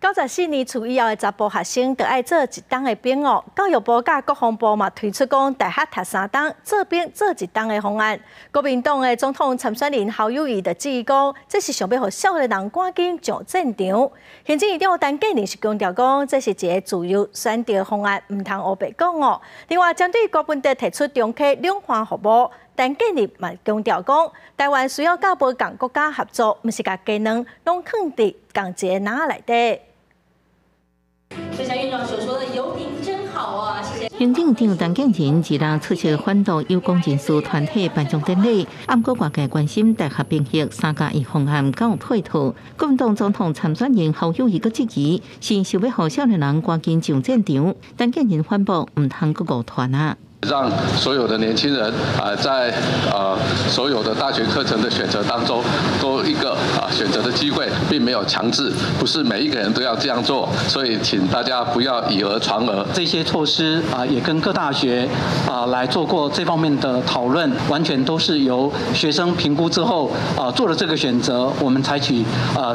94年初以后的查甫学生，就要做一档的兵哦。教育部甲国防部嘛推出讲，大学读3档，做兵做一档的方案。国民党的总统参选人侯友宜就质疑讲，这是想要让少年人赶紧上战场。行政院长陈建仁是强调讲，这是一个自由选择的方案，唔通黑白讲哦。另外，针对郭文德提出中科两环服务。陈建仁嘛强调讲，台湾需要甲无共国家合作，毋是甲技能拢放伫共一个篮内底。就像院长所说的，游艇真好啊！谢谢。行政长陈建仁日前出席反毒有功人士团体颁奖典礼，暗过外界关心大学兵役3+1方案敢有配套。国民党总统参选人侯友宜个质疑，是想要让少年人赶紧上战场。陈建仁反驳，唔通搁误团啊！ 让所有的年轻人在所有的大学课程的选择当中，都一个选择的机会，并没有强制，不是每一个人都要这样做，所以请大家不要以讹传讹。这些措施也跟各大学来做过这方面的讨论，完全都是由学生评估之后做了这个选择，我们采取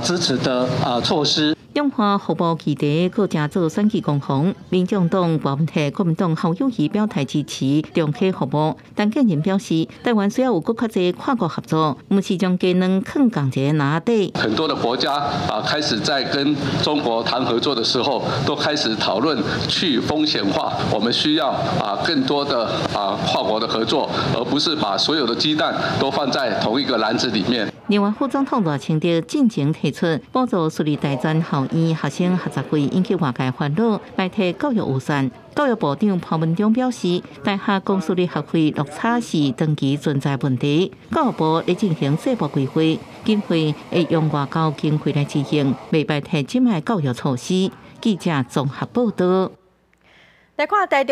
支持的措施。 用化服务基地各加做选举攻防，民众党国民党侯友宜表态支持中科服务。陈建仁表示，台湾需要有更较侪跨国合作，唔是将技能放共一个篮底。很多的国家开始在跟中国谈合作的时候，都开始讨论去风险化。我们需要更多的跨国的合作，而不是把所有的鸡蛋都放在同一个篮子里面。 另外，副总统热情地进前提出补助私立大专校院学生学杂费，引起外界烦恼，来提教育预算。教育部长潘文忠表示，大学公私立学费落差是长期存在问题，教育部已进行细部规划，经费会用外交经费来执行，未白提即卖教育措施。记者综合报道。来看台中。